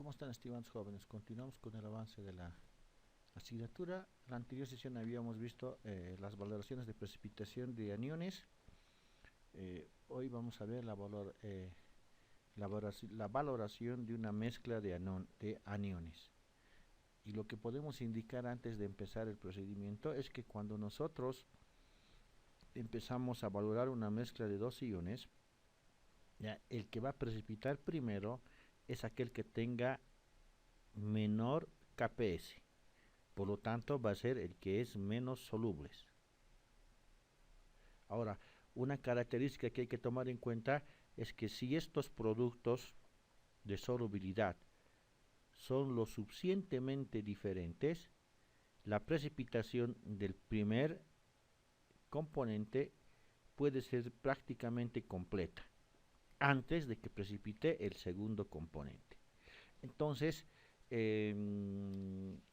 ¿Cómo están, estimados jóvenes? Continuamos con el avance de la asignatura. En la anterior sesión habíamos visto las valoraciones de precipitación de aniones. Hoy vamos a ver la valoración de una mezcla de aniones. Y lo que podemos indicar antes de empezar el procedimiento es que cuando nosotros empezamos a valorar una mezcla de dos iones, ya, el que va a precipitar primero es aquel que tenga menor Kps, por lo tanto va a ser el que es menos solubles. Ahora, una característica que hay que tomar en cuenta es que si estos productos de solubilidad son lo suficientemente diferentes, la precipitación del primer componente puede ser prácticamente completa antes de que precipite el segundo componente. Entonces,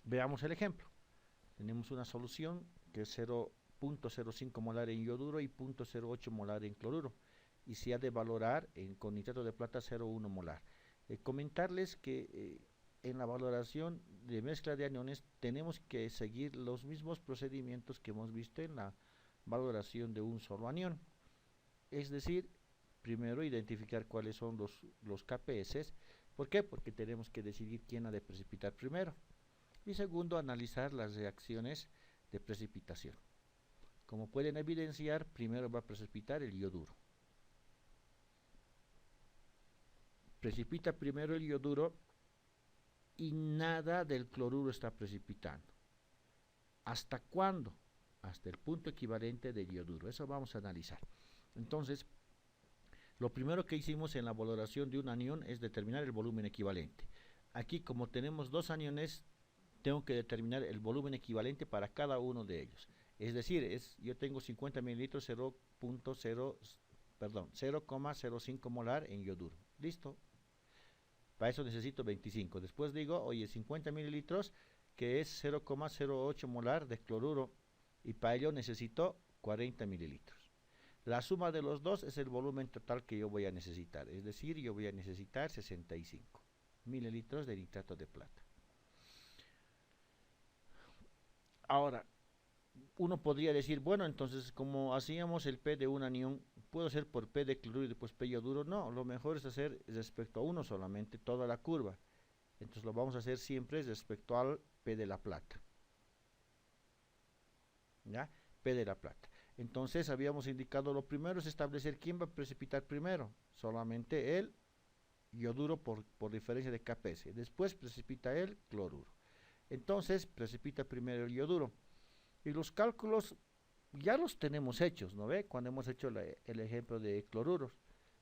veamos el ejemplo. Tenemos una solución que es 0.05 molar en yoduro y 0.08 molar en cloruro, y se ha de valorar con nitrato de plata 0.1 molar. Comentarles que en la valoración de mezcla de aniones tenemos que seguir los mismos procedimientos que hemos visto en la valoración de un solo anión. Es decir, primero identificar cuáles son los KPS. ¿Por qué? Porque tenemos que decidir quién ha de precipitar primero. Y segundo, analizar las reacciones de precipitación. Como pueden evidenciar, primero va a precipitar el yoduro. Precipita primero el yoduro y nada del cloruro está precipitando. ¿Hasta cuándo? Hasta el punto equivalente del yoduro. Eso vamos a analizar. Entonces, lo primero que hicimos en la valoración de un anión es determinar el volumen equivalente. Aquí, como tenemos dos aniones, tengo que determinar el volumen equivalente para cada uno de ellos. Es decir, yo tengo 50 mililitros, 0,05 molar en yoduro. ¿Listo? Para eso necesito 25. Después digo, oye, 50 mililitros, que es 0,08 molar de cloruro, y para ello necesito 40 mililitros. La suma de los dos es el volumen total que yo voy a necesitar, es decir, yo voy a necesitar 65 mililitros de nitrato de plata. Ahora, uno podría decir, bueno, entonces como hacíamos el P de un anión, ¿puedo hacer por P de cloruro y después P yoduro? No, lo mejor es hacer respecto a uno solamente toda la curva. Entonces lo vamos a hacer siempre respecto al P de la plata. ¿Ya? P de la plata. Entonces habíamos indicado, lo primero es establecer quién va a precipitar primero. Solamente el yoduro por diferencia de Kps. Después precipita el cloruro. Entonces precipita primero el yoduro. Y los cálculos ya los tenemos hechos, ¿no ve? Cuando hemos hecho el ejemplo de cloruros.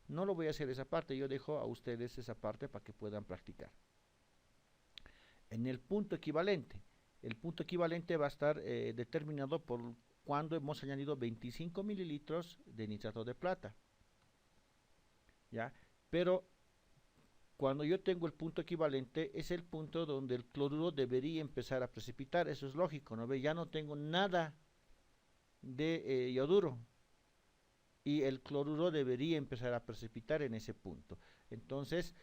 No lo voy a hacer esa parte, yo dejo a ustedes esa parte para que puedan practicar. En el punto equivalente va a estar determinado por cuando hemos añadido 25 mililitros de nitrato de plata. ¿Ya? Pero cuando yo tengo el punto equivalente es el punto donde el cloruro debería empezar a precipitar. Eso es lógico, ¿no ve? Ya no tengo nada de yoduro y el cloruro debería empezar a precipitar en ese punto. Entonces,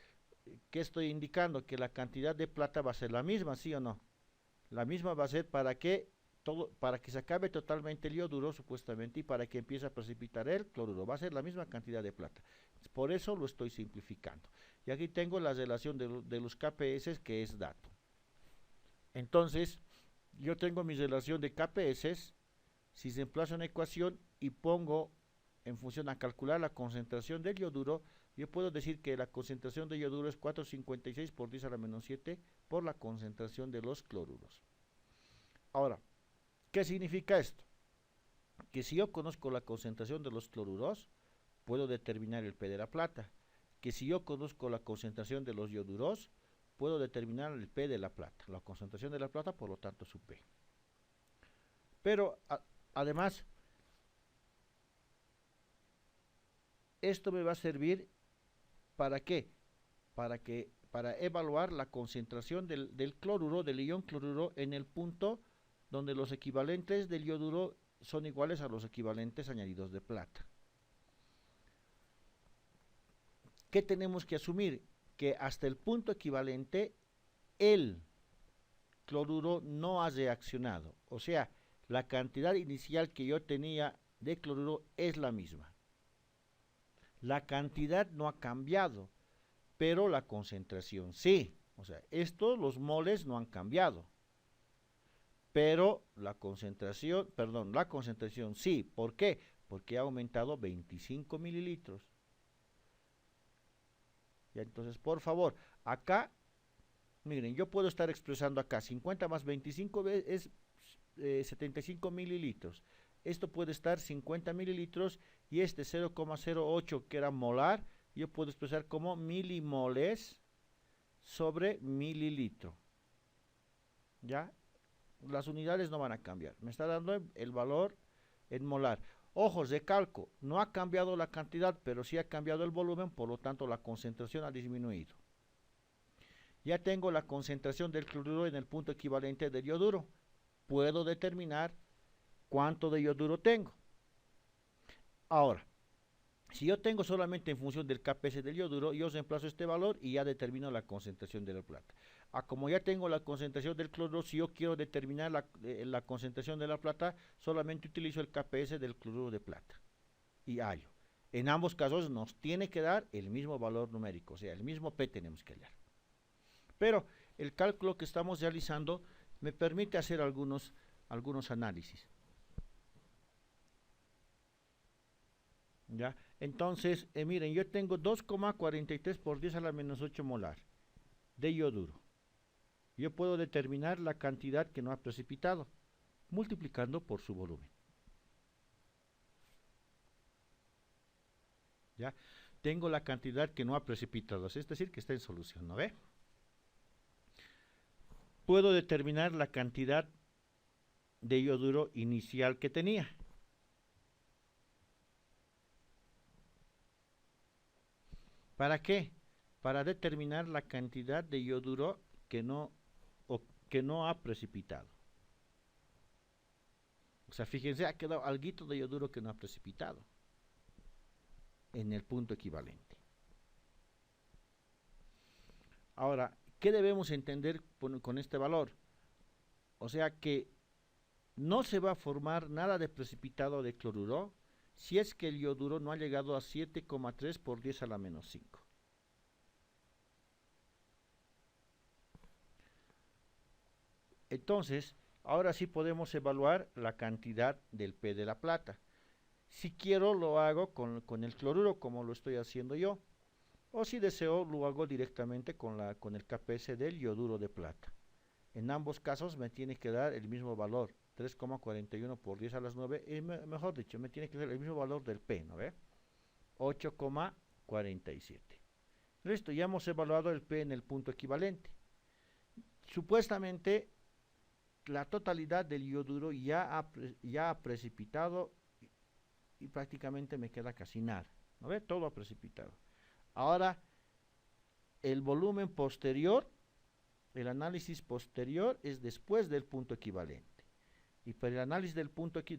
¿qué estoy indicando? Que la cantidad de plata va a ser la misma, ¿sí o no? La misma va a ser para que se acabe totalmente el yoduro, supuestamente, y para que empiece a precipitar el cloruro. Va a ser la misma cantidad de plata. Por eso lo estoy simplificando. Y aquí tengo la relación de los KPS, que es dato. Entonces, yo tengo mi relación de KPS. Si se emplaza una ecuación y pongo en función a calcular la concentración del yoduro, yo puedo decir que la concentración de yoduro es 4,56 por 10 a la menos 7 por la concentración de los cloruros. Ahora, ¿qué significa esto? Que si yo conozco la concentración de los cloruros, puedo determinar el P de la plata. Que si yo conozco la concentración de los yoduros, puedo determinar el P de la plata. La concentración de la plata, por lo tanto, su P. Pero, además, esto me va a servir ¿para qué? Para evaluar la concentración del cloruro, del ion cloruro, en el punto donde los equivalentes del yoduro son iguales a los equivalentes añadidos de plata. ¿Qué tenemos que asumir? que hasta el punto equivalente el cloruro no ha reaccionado. O sea, la cantidad inicial que yo tenía de cloruro es la misma. La cantidad no ha cambiado, pero la concentración sí. O sea, los moles no han cambiado, pero la concentración sí. ¿Por qué? Porque ha aumentado 25 mililitros. Ya, entonces, por favor, acá, miren, yo puedo estar expresando acá 50 más 25 es 75 mililitros. Esto puede estar 50 mililitros y este 0,08 que era molar, yo puedo expresar como milimoles sobre mililitro. ¿Ya? Las unidades no van a cambiar. Me está dando el valor en molar. Ojos, recalco, no ha cambiado la cantidad, pero sí ha cambiado el volumen, por lo tanto la concentración ha disminuido. Ya tengo la concentración del cloruro en el punto equivalente del yoduro. Puedo determinar cuánto de yoduro tengo. Ahora, si yo tengo solamente en función del KPS del yoduro, yo reemplazo este valor y ya determino la concentración de la plata. Como ya tengo la concentración del cloruro, si yo quiero determinar la concentración de la plata, solamente utilizo el KPS del cloruro de plata y hallo. En ambos casos nos tiene que dar el mismo valor numérico, o sea, el mismo P tenemos que hallar. Pero el cálculo que estamos realizando me permite hacer algunos análisis. ¿Ya? Entonces, miren, yo tengo 2,43 por 10 a la menos 8 molar de yoduro. Yo puedo determinar la cantidad que no ha precipitado, multiplicando por su volumen. ¿Ya? Tengo la cantidad que no ha precipitado, es decir, que está en solución, ¿no ve? Puedo determinar la cantidad de yoduro inicial que tenía. ¿Para qué? Para determinar la cantidad de yoduro que no ha precipitado. O sea, fíjense, ha quedado alguito de yoduro que no ha precipitado en el punto equivalente. Ahora, ¿qué debemos entender con este valor? O sea que no se va a formar nada de precipitado de cloruro si es que el yoduro no ha llegado a 7,3 por 10 a la menos 5. Entonces, ahora sí podemos evaluar la cantidad del P de la plata. Si quiero, lo hago con el cloruro, como lo estoy haciendo yo. O si deseo, lo hago directamente con el KPS del yoduro de plata. En ambos casos me tiene que dar el mismo valor, 3,41 por 10 a las 9, y mejor dicho, me tiene que dar el mismo valor del P, ¿no ve? 8,47. Listo, ya hemos evaluado el P en el punto equivalente. Supuestamente, la totalidad del yoduro ya ha precipitado y prácticamente me queda casi nada, ¿no ve? Todo ha precipitado. Ahora, el volumen posterior, el análisis posterior es después del punto equivalente. Y para el análisis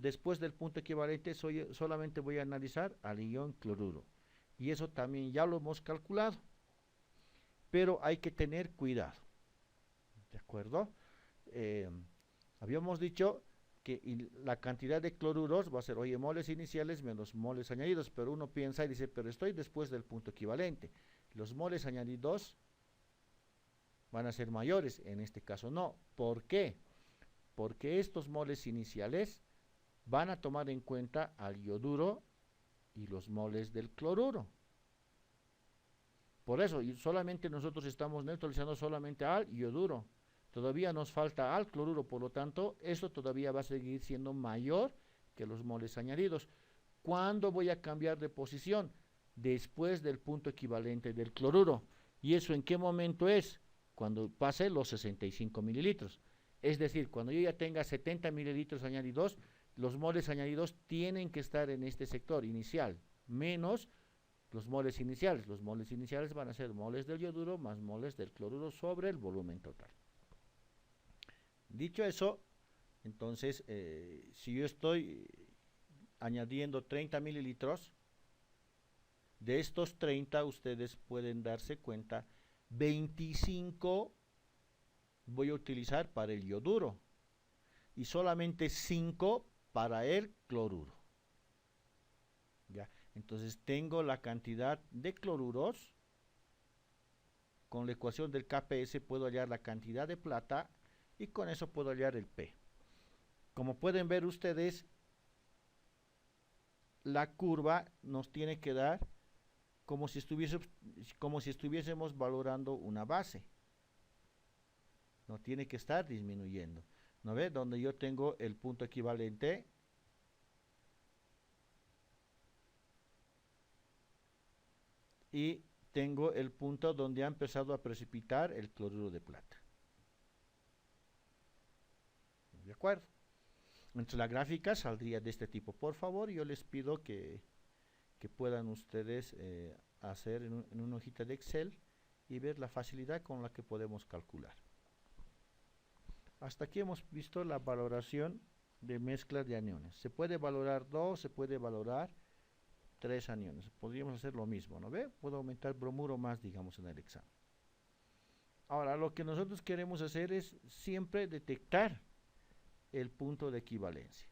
después del punto equivalente solamente voy a analizar al ion cloruro. Y eso también ya lo hemos calculado. Pero hay que tener cuidado. ¿De acuerdo? Habíamos dicho que la cantidad de cloruros va a ser, oye, moles iniciales menos moles añadidos, pero uno piensa y dice, pero estoy después del punto equivalente. Los moles añadidos van a ser mayores, en este caso no. ¿Por qué? Porque estos moles iniciales van a tomar en cuenta al yoduro y los moles del cloruro. Por eso, y solamente nosotros estamos neutralizando solamente al yoduro. Todavía nos falta al cloruro, por lo tanto, esto todavía va a seguir siendo mayor que los moles añadidos. ¿Cuándo voy a cambiar de posición? Después del punto equivalente del cloruro. ¿Y eso en qué momento es? Cuando pase los 65 mililitros. Es decir, cuando yo ya tenga 70 mililitros añadidos, los moles añadidos tienen que estar en este sector inicial, menos los moles iniciales. Los moles iniciales van a ser moles del yoduro más moles del cloruro sobre el volumen total. Dicho eso, entonces, si yo estoy añadiendo 30 mililitros, de estos 30 ustedes pueden darse cuenta 25 voy a utilizar para el yoduro y solamente 5 para el cloruro. ¿Ya? Entonces tengo la cantidad de cloruros. Con la ecuación del KPS puedo hallar la cantidad de plata y con eso puedo hallar el P. Como pueden ver ustedes, la curva nos tiene que dar como si estuviésemos valorando una base. No tiene que estar disminuyendo. ¿No ve? Donde yo tengo el punto equivalente y tengo el punto donde ha empezado a precipitar el cloruro de plata. ¿De acuerdo? Entonces la gráfica saldría de este tipo. Por favor, yo les pido que puedan ustedes hacer en una hojita de Excel y ver la facilidad con la que podemos calcular. Hasta aquí hemos visto la valoración de mezclas de aniones. Se puede valorar 2, se puede valorar 3 aniones. Podríamos hacer lo mismo, ¿no ve? Puedo aumentar bromuro más, digamos, en el examen. Ahora, lo que nosotros queremos hacer es siempre detectar el punto de equivalencia.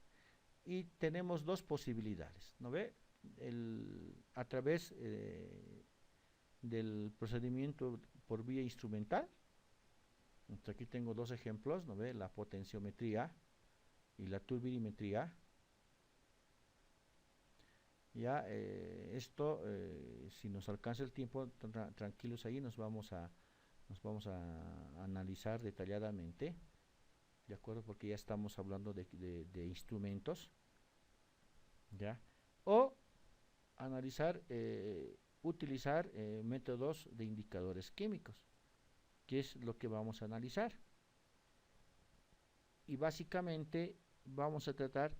Y tenemos dos posibilidades, ¿no ve? A través del procedimiento por vía instrumental. Entonces aquí tengo dos ejemplos, ¿no ve? La potenciometría y la turbinimetría. Ya, si nos alcanza el tiempo, tranquilos ahí, nos vamos a analizar detalladamente, ¿de acuerdo? Porque ya estamos hablando de instrumentos, ¿ya? O analizar, utilizar métodos de indicadores químicos, que es lo que vamos a analizar. Y básicamente vamos a tratar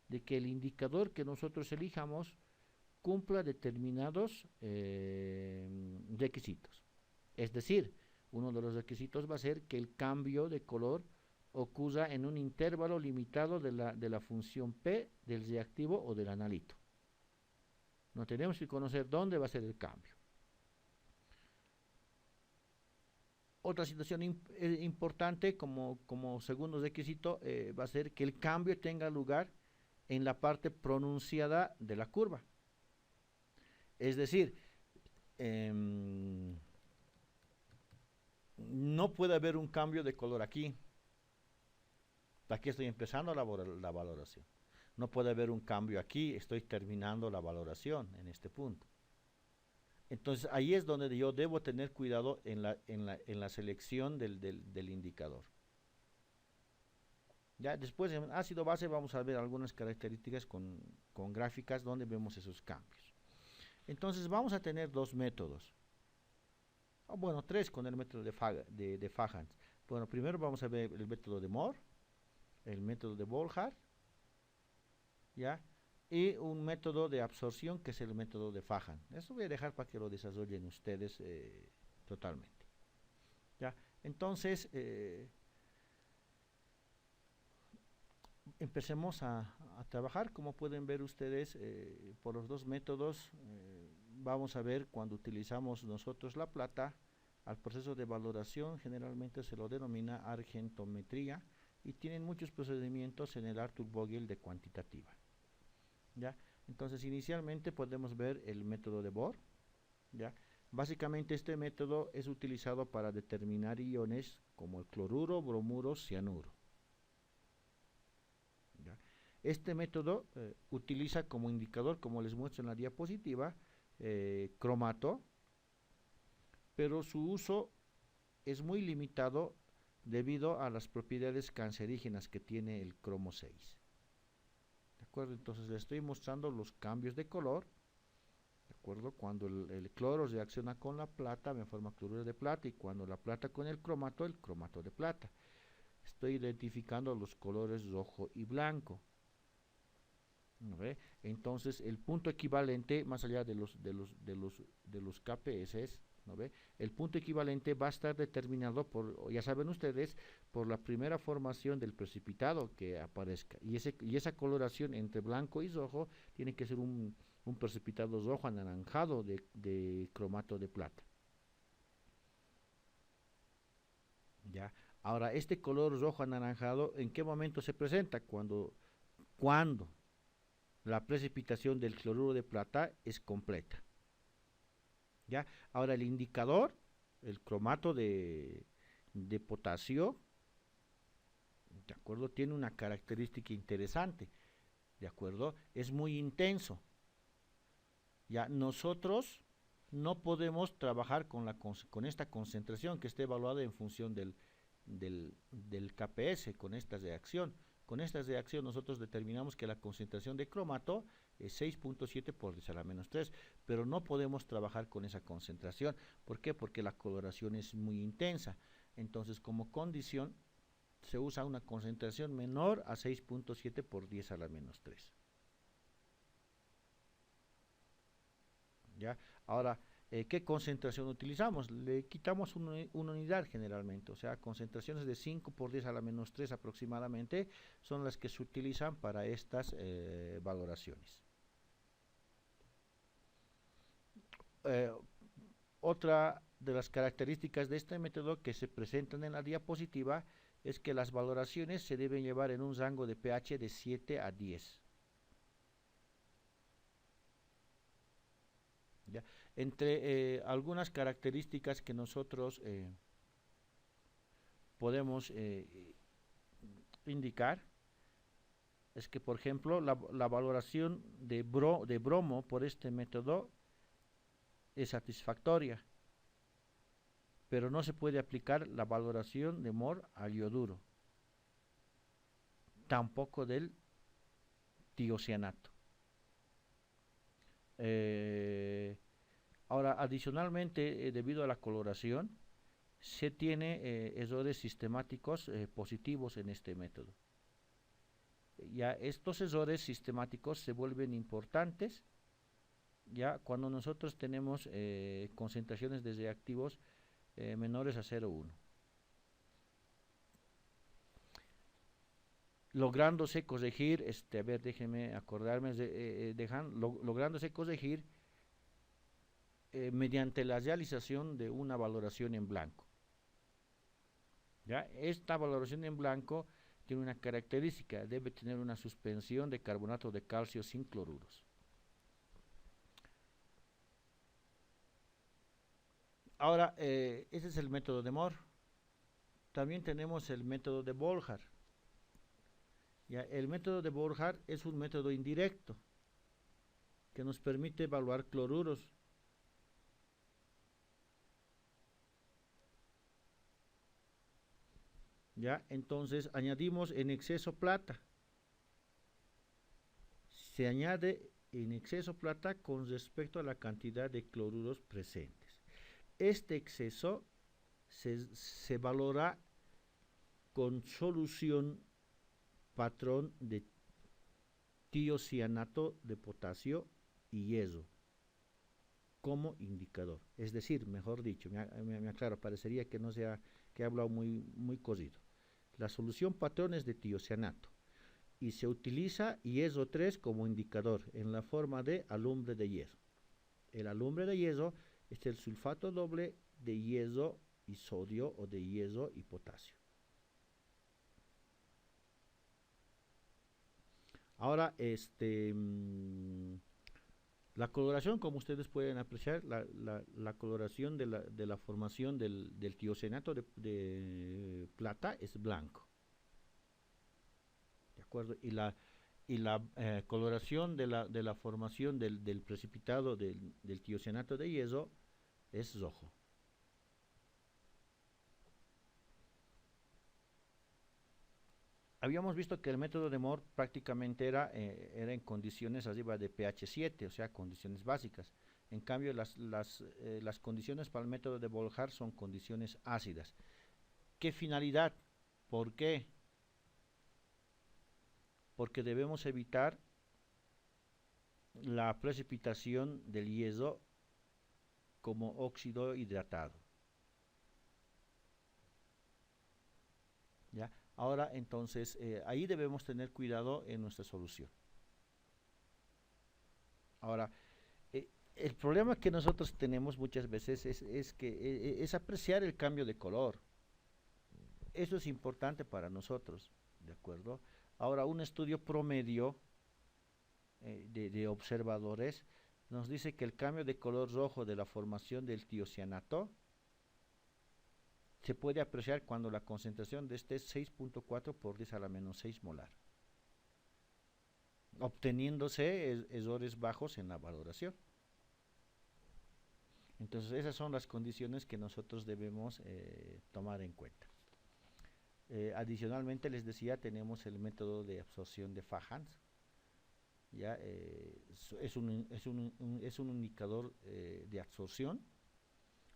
de que el indicador que nosotros elijamos cumpla determinados requisitos. Es decir, uno de los requisitos va a ser que el cambio de color ocurra en un intervalo limitado de la función P del reactivo o del analito. No tenemos que conocer dónde va a ser el cambio. Otra situación importante como segundo requisito va a ser que el cambio tenga lugar en la parte pronunciada de la curva. Es decir, no puede haber un cambio de color aquí. Aquí estoy empezando la valoración. No puede haber un cambio aquí, estoy terminando la valoración en este punto. Entonces ahí es donde yo debo tener cuidado en la selección del indicador. Ya después en ácido base vamos a ver algunas características con gráficas donde vemos esos cambios. Entonces vamos a tener dos métodos. Bueno, tres con el método de Fajans. Bueno, primero vamos a ver el método de Mohr, el método de Volhard, ¿ya? Y un método de absorción que es el método de Fajan. Eso voy a dejar para que lo desarrollen ustedes totalmente. ¿Ya? Entonces, empecemos a trabajar. Como pueden ver ustedes, por los dos métodos, vamos a ver cuando utilizamos nosotros la plata, al proceso de valoración generalmente se lo denomina argentometría y tienen muchos procedimientos en el Arthur Vogel de cuantitativa. ¿Ya? Entonces inicialmente podemos ver el método de Bohr, ¿ya? Básicamente este método es utilizado para determinar iones como el cloruro, bromuro, cianuro. ¿Ya? Este método utiliza como indicador, como les muestro en la diapositiva, cromato, pero su uso es muy limitado debido a las propiedades cancerígenas que tiene el cromo 6. ¿De acuerdo? Entonces les estoy mostrando los cambios de color. ¿De acuerdo? Cuando el cloro reacciona con la plata me forma cloruro de plata y cuando la plata con el cromato de plata. Estoy identificando los colores rojo y blanco. ¿No ve? Entonces el punto equivalente, más allá de los KPS, ¿no ve? El punto equivalente va a estar determinado por, ya saben ustedes, por la primera formación del precipitado que aparezca. Y esa coloración entre blanco y rojo tiene que ser un precipitado rojo anaranjado de cromato de plata. ¿ya? Ahora, este color rojo anaranjado, ¿en qué momento se presenta? Cuando la precipitación del cloruro de plata es completa, ¿ya? Ahora, el indicador, el cromato de potasio, ¿de acuerdo? Tiene una característica interesante, ¿de acuerdo? Es muy intenso. Ya nosotros no podemos trabajar con esta concentración que esté evaluada en función del KPS, con esta reacción. Con esta reacción nosotros determinamos que la concentración de cromato es 6.7 por 10 a la menos 3, pero no podemos trabajar con esa concentración. ¿Por qué? Porque la coloración es muy intensa. Entonces, como condición, se usa una concentración menor a 6.7 por 10 a la menos 3. ¿Ya? Ahora, ¿qué concentración utilizamos? Le quitamos una unidad generalmente, o sea, concentraciones de 5 por 10 a la menos 3 aproximadamente son las que se utilizan para estas valoraciones. Eh, Otra de las características de este método que se presentan en la diapositiva es que las valoraciones se deben llevar en un rango de pH de 7 a 10. ¿Ya? Entre algunas características que nosotros podemos indicar es que, por ejemplo, la valoración de bromo por este método es satisfactoria, pero no se puede aplicar la valoración de Mohr al yoduro, tampoco del tiocianato. Ahora, adicionalmente, debido a la coloración, se tiene errores sistemáticos positivos en este método. Ya estos errores sistemáticos se vuelven importantes ya cuando nosotros tenemos concentraciones de reactivos menores a 0,1. Lográndose corregir, a ver, déjenme acordarme, lográndose corregir mediante la realización de una valoración en blanco. ¿Ya? Esta valoración en blanco tiene una característica, debe tener una suspensión de carbonato de calcio sin cloruros. Ahora, ese es el método de Mohr. También tenemos el método de Volhard. ¿Ya? El método de Volhard es un método indirecto que nos permite evaluar cloruros. ¿Ya? Entonces añadimos en exceso plata. Se añade en exceso plata con respecto a la cantidad de cloruros presentes. Este exceso se valora con solución patrón de tiocianato de potasio y hierro como indicador. Es decir, mejor dicho, me aclaro, parecería que no sea que he hablado muy corrido. La solución patrón es de tiocianato y se utiliza hierro 3 como indicador en la forma de alumbre de hierro. El alumbre de hierro es el sulfato doble de hierro y sodio o de hierro y potasio. Ahora, la coloración, como ustedes pueden apreciar, la coloración de la formación del tiocianato de plata es blanco. ¿De acuerdo? Y la coloración de la formación del precipitado del tiocianato de hierro es rojo. Habíamos visto que el método de Mohr prácticamente era en condiciones arriba de pH 7, o sea, condiciones básicas. En cambio, las condiciones para el método de Volhard son condiciones ácidas. ¿Qué finalidad? ¿Por qué? Porque debemos evitar la precipitación del hierro como óxido hidratado. ¿Ya? Ahora, entonces, ahí debemos tener cuidado en nuestra solución. Ahora, el problema que nosotros tenemos muchas veces es apreciar el cambio de color. eso es importante para nosotros, ¿de acuerdo? Ahora, un estudio promedio de observadores nos dice que el cambio de color rojo de la formación del tiocianato se puede apreciar cuando la concentración de este es 6.4 por 10 a la menos 6 molar, obteniéndose errores bajos en la valoración. Entonces esas son las condiciones que nosotros debemos tomar en cuenta. Adicionalmente les decía, tenemos el método de absorción de Fajans. Ya es un indicador de absorción.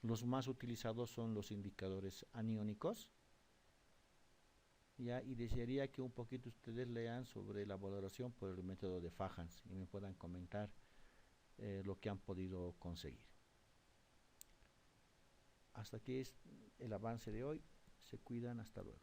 Los más utilizados son los indicadores aniónicos. Ya, y desearía que un poquito ustedes lean sobre la valoración por el método de Fajans y me puedan comentar lo que han podido conseguir. Hasta aquí es el avance de hoy. Se cuidan, hasta luego.